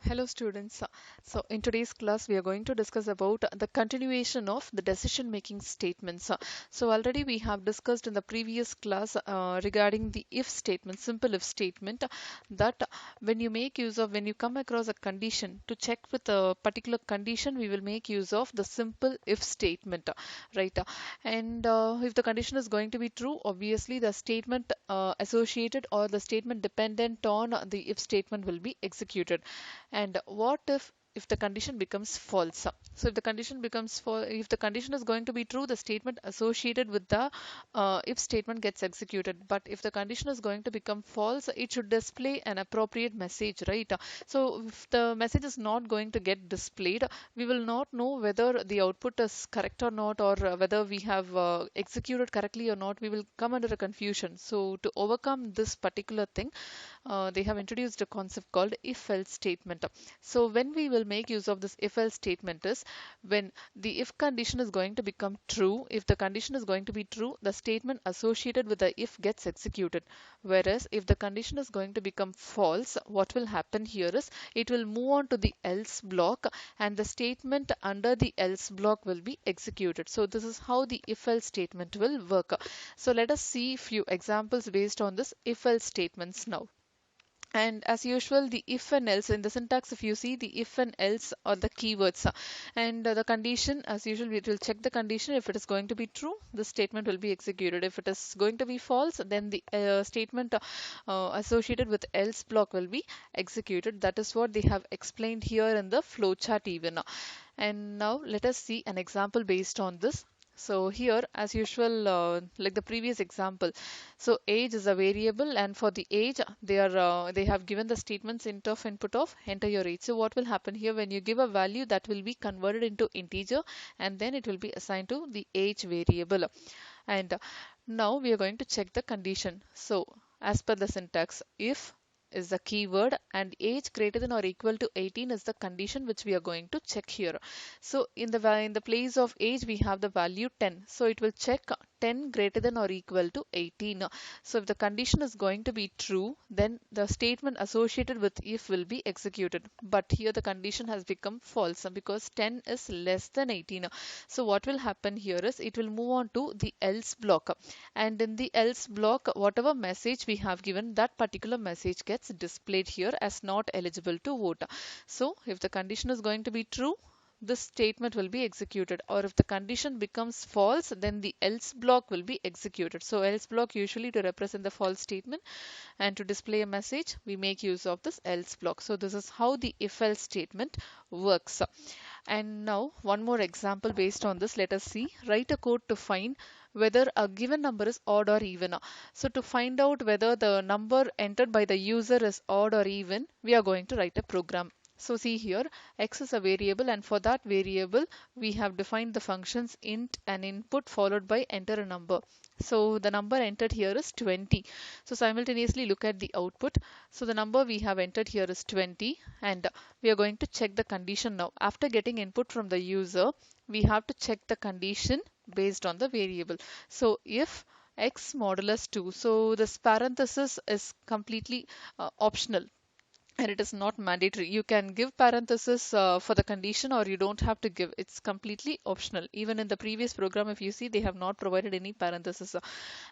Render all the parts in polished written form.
Hello students. So in today's class we are going to discuss about the continuation of the decision making statements. So already we have discussed in the previous class regarding the if statement, simple if statement, that when you come across a condition to check with a particular condition, we will make use of the simple if statement, right? And if the condition is going to be true, obviously the statement associated or the statement dependent on the if statement will be executed. And what if the condition becomes false? So if the condition becomes false, if the condition is going to be true, the statement associated with the if statement gets executed. But if the condition is going to become false, it should display an appropriate message, right? So if the message is not going to get displayed, we will not know whether the output is correct or not, or whether we have executed correctly or not. We will come under a confusion. So to overcome this particular thing, they have introduced a concept called if-else statement. So when we will make use of this if-else statement is when the if condition is going to become true. If the condition is going to be true, the statement associated with the if gets executed. Whereas if the condition is going to become false, what will happen here is it will move on to the else block and the statement under the else block will be executed. So this is how the if-else statement will work. So let us see few examples based on this if-else statements now. And as usual, the if and else in the syntax, if you see the if and else are the keywords, and the condition, as usual, it will check the condition. If it is going to be true, the statement will be executed. If it is going to be false, then the statement associated with else block will be executed. That is what they have explained here in the flowchart even. And now let us see an example based on this. So here, as usual, like the previous example, so age is a variable, and for the age, they have given the statements int of input of enter your age. So what will happen here when you give a value that will be converted into integer, and then it will be assigned to the age variable. And now we are going to check the condition. So as per the syntax, if is the keyword and age greater than or equal to 18 is the condition which we are going to check here. So in the place of age we have the value 10. So it will check 10 greater than or equal to 18. So if the condition is going to be true, then the statement associated with if will be executed. But here the condition has become false because 10 is less than 18. So what will happen here is it will move on to the else block, and in the else block, whatever message we have given, that particular message gets displayed here as not eligible to vote. So if the condition is going to be true, this statement will be executed, or if the condition becomes false, then the else block will be executed. So else block usually to represent the false statement, and to display a message we make use of this else block. So this is how the if else statement works. And now one more example based on this. Let us see. Write a code to find whether a given number is odd or even. So to find out whether the number entered by the user is odd or even, we are going to write a program. So see here, x is a variable, and for that variable we have defined the functions int and input followed by enter a number. So the number entered here is 20. So simultaneously look at the output. So the number we have entered here is 20, and we are going to check the condition now. After getting input from the user, we have to check the condition based on the variable. So if x modulus 2, so this parenthesis is completely optional, and it is not mandatory. You can give parenthesis for the condition, or you don't have to give. It's completely optional. Even in the previous program, if you see, they have not provided any parenthesis,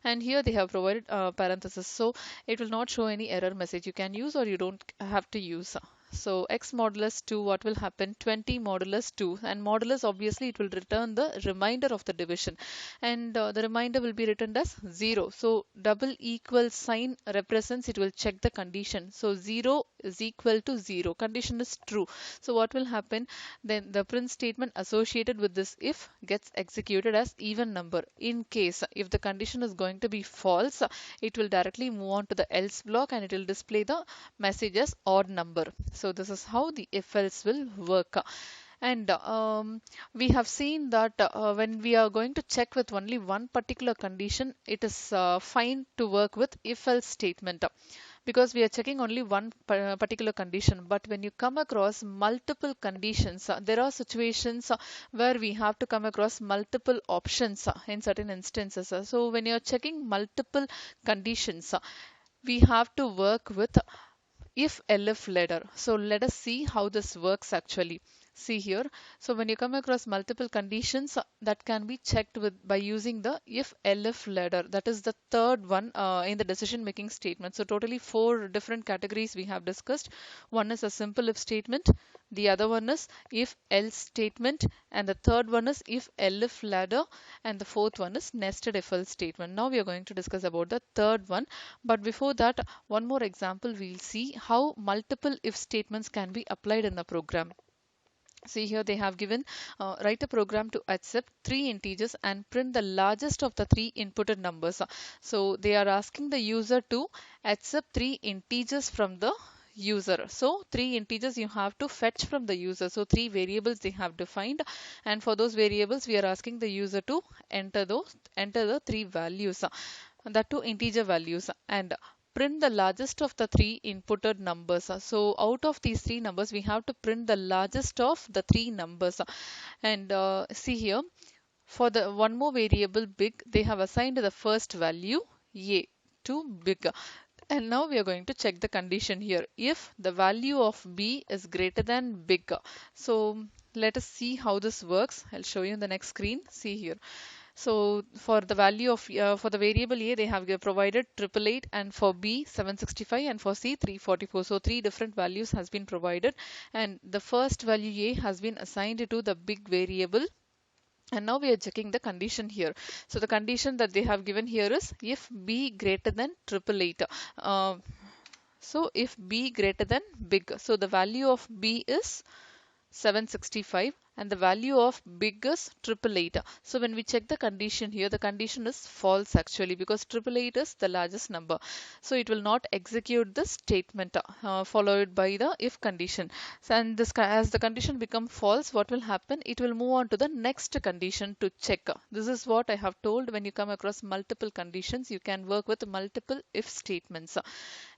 and here they have provided parenthesis, so it will not show any error message. You can use or you don't have to use. So x modulus 2, what will happen? 20 modulus 2, and modulus, obviously it will return the remainder of the division, and the remainder will be written as 0. So double equal sign represents, it will check the condition. So 0 is equal to 0. Condition is true. So what will happen? Then the print statement associated with this if gets executed as even number. In case if the condition is going to be false, it will directly move on to the else block and it will display the message as odd number. So this is how the if else will work. And we have seen that when we are going to check with only one particular condition, it is fine to work with if else statement, because we are checking only one particular condition. But when you come across multiple conditions, there are situations where we have to come across multiple options in certain instances. So when you're checking multiple conditions, we have to work with if elif ladder. So let us see how this works actually. See here. So when you come across multiple conditions that can be checked with by using the if elif ladder. That is the third one in the decision making statement. So totally four different categories we have discussed. One is a simple if statement, the other one is if else statement, and the third one is if elif ladder, and the fourth one is nested if else statement. Now we are going to discuss about the third one, but before that, one more example we'll see how multiple if statements can be applied in a program. See here they have given write a program to accept three integers and print the largest of the three inputted numbers. So they are asking the user to accept three integers from the user. So three integers you have to fetch from the user. So three variables they have defined, and for those variables we are asking the user to enter the three values, that two integer values, and print the largest of the three inputted numbers. So out of these three numbers, we have to print the largest of the three numbers. And see here, for the one more variable big, they have assigned the first value a to big. And now we are going to check the condition here. If the value of b is greater than big. So let us see how this works. I'll show you in the next screen. See here. So for the value of for the variable a, they have provided 888, and for b 765, and for c 344. So three different values has been provided, and the first value a has been assigned to the big variable. And now we are checking the condition here. So the condition that they have given here is if b greater than 888. So if b greater than big, so the value of b is 765 and the value of big is 888. So when we check the condition here, the condition is false actually, because 888 is the largest number. So it will not execute the statement followed by the if condition. So, and this as the condition become false, what will happen? It will move on to the next condition to check. This is what I have told. When you come across multiple conditions, you can work with multiple if statements.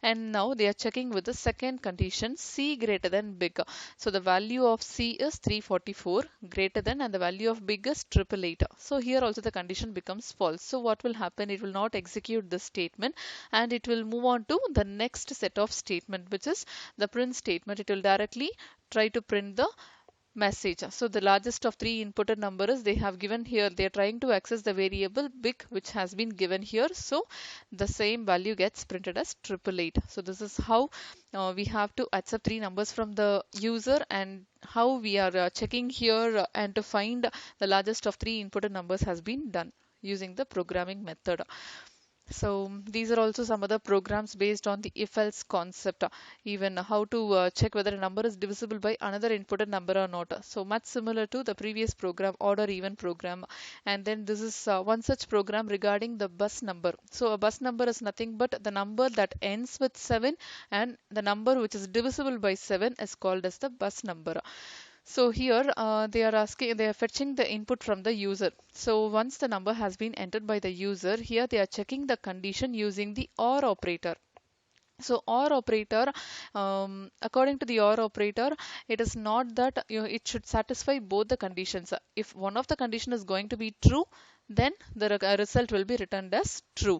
And now they are checking with the second condition, c greater than big. So the value of c is 344 greater than, and the value of big is 888. So here also the condition becomes false. So what will happen? It will not execute the statement, and it will move on to the next set of statement, which is the print statement. It will directly try to print the message. So the largest of three inputted numbers they have given here, they are trying to access the variable big which has been given here. So the same value gets printed as 888. So this is how we have to accept three numbers from the user, and how we are checking here and to find the largest of three inputted numbers has been done using the programming method. So these are also some other programs based on the if-else concept, even how to check whether a number is divisible by another inputted number or not. So much similar to the previous program, odd or even program. And then this is one such program regarding the bus number. So a bus number is nothing but the number that ends with 7, and the number which is divisible by 7 is called as the bus number. So here they are fetching the input from the user. So once the number has been entered by the user, here they are checking the condition using the OR operator. So OR operator, according to the OR operator, it is not that it should satisfy both the conditions. If one of the condition is going to be true, then the result will be returned as true.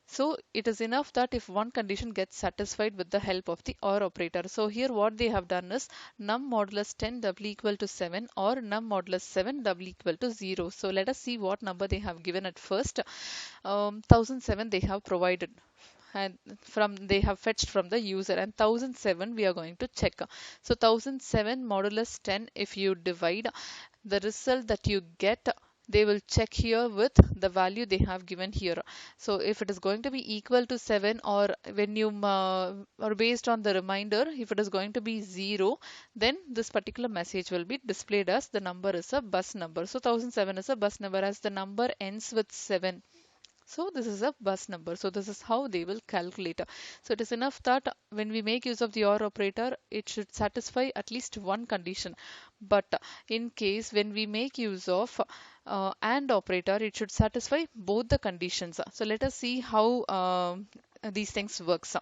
So it is enough that if one condition gets satisfied with the help of the OR operator. So here what they have done is num modulus 10 doubly equal to 7, or num modulus 7 doubly equal to 0. So let us see what number they have given at first. 1007 they have provided, and from they have fetched from the user, and 1007 we are going to check. So 1007 modulus 10, if you divide, the result that you get, they will check here with the value they have given here. So if it is going to be equal to 7, or when you or based on the reminder, if it is going to be 0, then this particular message will be displayed as the number is a bus number. So 1007 is a bus number as the number ends with 7. So this is a bus number. So this is how they will calculate. So it is enough that when we make use of the OR operator, it should satisfy at least one condition. But in case when we make use of AND operator, it should satisfy both the conditions. So let us see how these things works.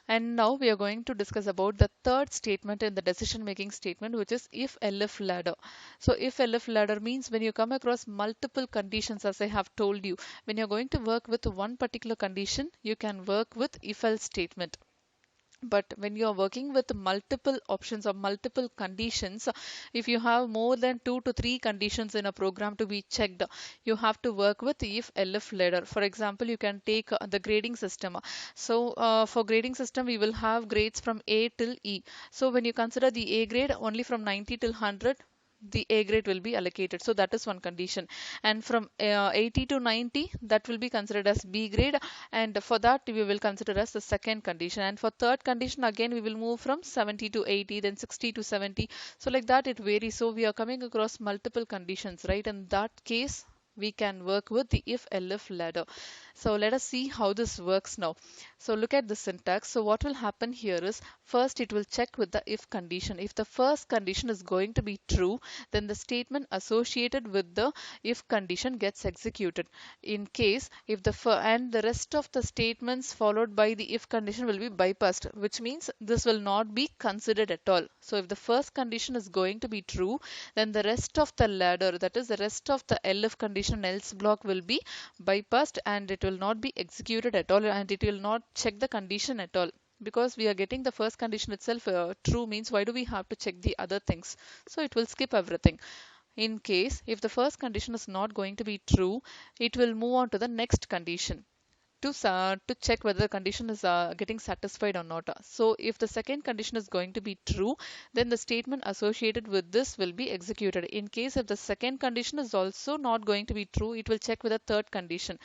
And now we are going to discuss about the third statement in the decision making statement, which is if elif ladder. So if elif ladder means when you come across multiple conditions, as I have told you, when you're going to work with one particular condition, you can work with if else statement. But when you are working with multiple options or multiple conditions, if you have more than 2 to 3 conditions in a program to be checked, you have to work with if elif ladder. For example, you can take the grading system. So for grading system, we will have grades from A till E. So when you consider the A grade only from 90 till 100, the A grade will be allocated. So that is one condition. And from 80 to 90, that will be considered as B grade. And for that, we will consider as the second condition. And for third condition, again, we will move from 70 to 80, then 60 to 70. So like that, it varies. So we are coming across multiple conditions, right? In that case, we can work with the if elif ladder. So let us see how this works now. So look at the syntax. So what will happen here is, first it will check with the if condition. If the first condition is going to be true, then the statement associated with the if condition gets executed. In case if and the rest of the statements followed by the if condition will be bypassed, which means this will not be considered at all. So if the first condition is going to be true, then the rest of the ladder, that is the rest of the elif condition else block, will be bypassed and it will not be executed at all, and it will not check the condition at all, because we are getting the first condition itself true. Means why do we have to check the other things? So it will skip everything. In case if the first condition is not going to be true, it will move on to the next condition to check whether the condition is getting satisfied or not. So if the second condition is going to be true, then the statement associated with this will be executed. In case if the second condition is also not going to be true, it will check with the third condition.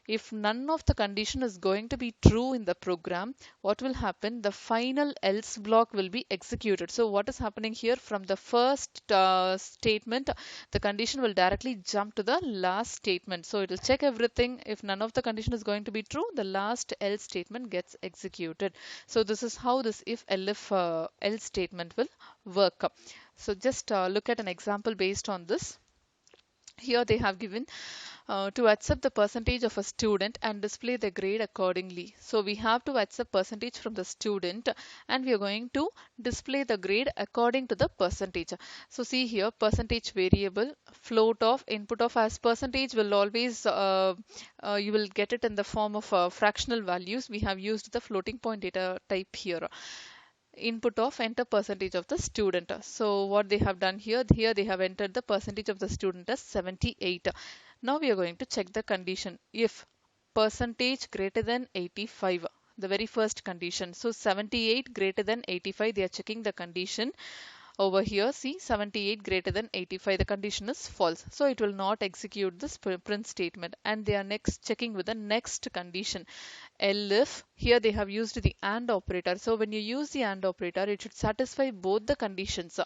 If none of the condition is going to be true in the program, what will happen? The final else block will be executed. So what is happening here? From the first statement, the condition will directly jump to the last statement. So it will check everything. If none of the condition is going to be true, the last else statement gets executed. So this is how this if elif else statement will work. So just look at an example based on this. Here they have given to accept the percentage of a student and display the grade accordingly. So we have to accept percentage from the student and we are going to display the grade according to the percentage. So see here, percentage variable, float of, input of. As percentage will always you will get it in the form of fractional values. We have used the floating point data type here. Input of, enter percentage of the student. So what they have done here, they have entered the percentage of the student as 78. Now we are going to check the condition. If percentage greater than 85, the very first condition. So 78 greater than 85, they are checking the condition. Over here, see, 78 greater than 85, the condition is false. So it will not execute this print statement, and they are next checking with the next condition. Elif, here they have used the AND operator. So when you use the AND operator, it should satisfy both the conditions.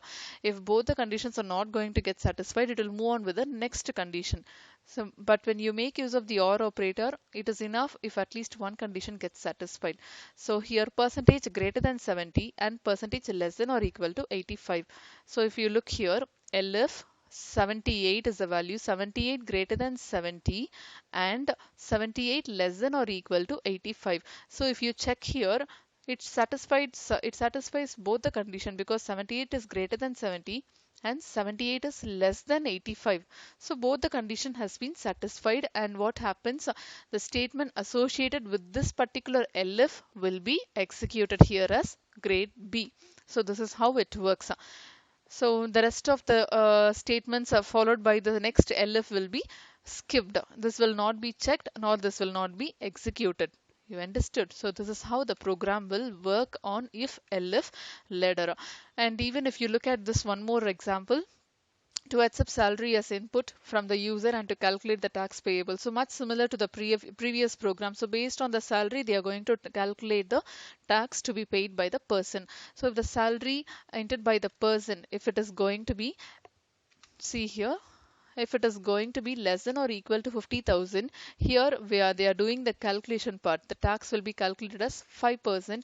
If both the conditions are not going to get satisfied, it will move on with the next condition. So, but when you make use of the OR operator, it is enough if at least one condition gets satisfied. So here percentage greater than 70 and percentage less than or equal to 85. So if you look here, elif 78 is the value, 78 greater than 70 and 78 less than or equal to 85. So if you check here, it satisfies both the condition, because 78 is greater than 70 and 78 is less than 85. So both the condition has been satisfied, and what happens? The statement associated with this particular elif will be executed here as grade B. So this is how it works. So the rest of the statements are followed by the next elif will be skipped. This will not be checked, nor this will not be executed. You understood? So this is how the program will work on if elif ladder. And even if you look at this one more example, to accept salary as input from the user and to calculate the tax payable. So much similar to the previous program. So based on the salary, they are going to calculate the tax to be paid by the person. So if the salary entered by the person, if it is going to be, see here, if it is going to be less than or equal to 50,000, here where they are doing the calculation part, the tax will be calculated as 5%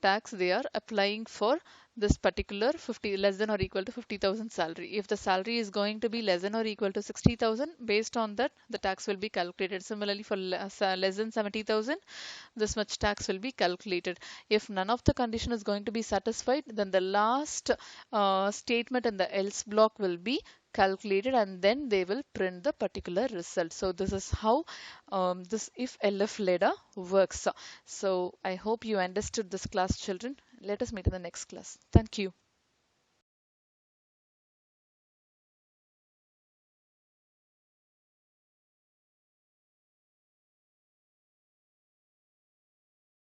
tax they are applying for this particular 50 less than or equal to 50,000 salary. If the salary is going to be less than or equal to 60,000, based on that the tax will be calculated. Similarly for less than 70,000, this much tax will be calculated. If none of the condition is going to be satisfied, then the last statement in the else block will be calculated, and then they will print the particular result. So this is how this if elif ladder works. So I hope you understood this class, children. Let us meet in the next class. Thank you.